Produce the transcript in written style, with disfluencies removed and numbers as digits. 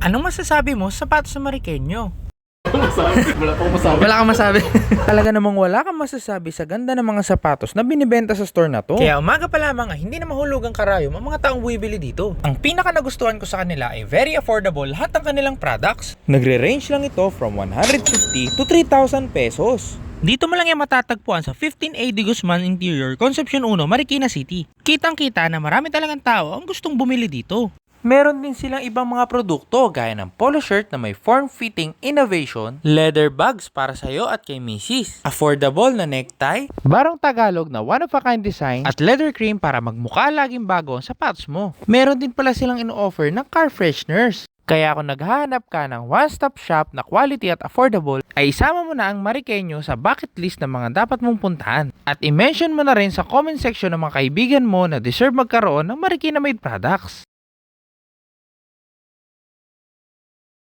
Anong masasabi mo sa sapatos na Marikenyo? Wala pang masabi. Wala kang masabi. Talaga namang wala kang masasabi sa ganda ng mga sapatos na binibenta sa store na to. Kaya umaga pa lamang hindi na mahulugang karayom ang mga taong bumibili dito. Ang pinaka nagustuhan ko sa kanila ay very affordable lahat ng kanilang products. Nagre-range lang ito from 150 to 3,000 pesos. Dito mo lang yan matatagpuan sa 15A de Guzman Interior, Concepcion 1, Marikina City. Kitang-kita na marami talagang tao ang gustong bumili dito. Meron din silang ibang mga produkto gaya ng polo shirt na may form-fitting innovation, leather bags para sa'yo at kay misis, affordable na necktie, barong Tagalog na one-of-a-kind design, at leather cream para magmukha laging bago ang sapatos mo. Meron din pala silang in-offer ng car fresheners. Kaya kung naghahanap ka ng one-stop shop na quality at affordable, ay isama mo na ang Marikenyo sa bucket list ng mga dapat mong puntahan. At i-mention mo na rin sa comment section ng mga kaibigan mo na deserve magkaroon ng Marikina made products.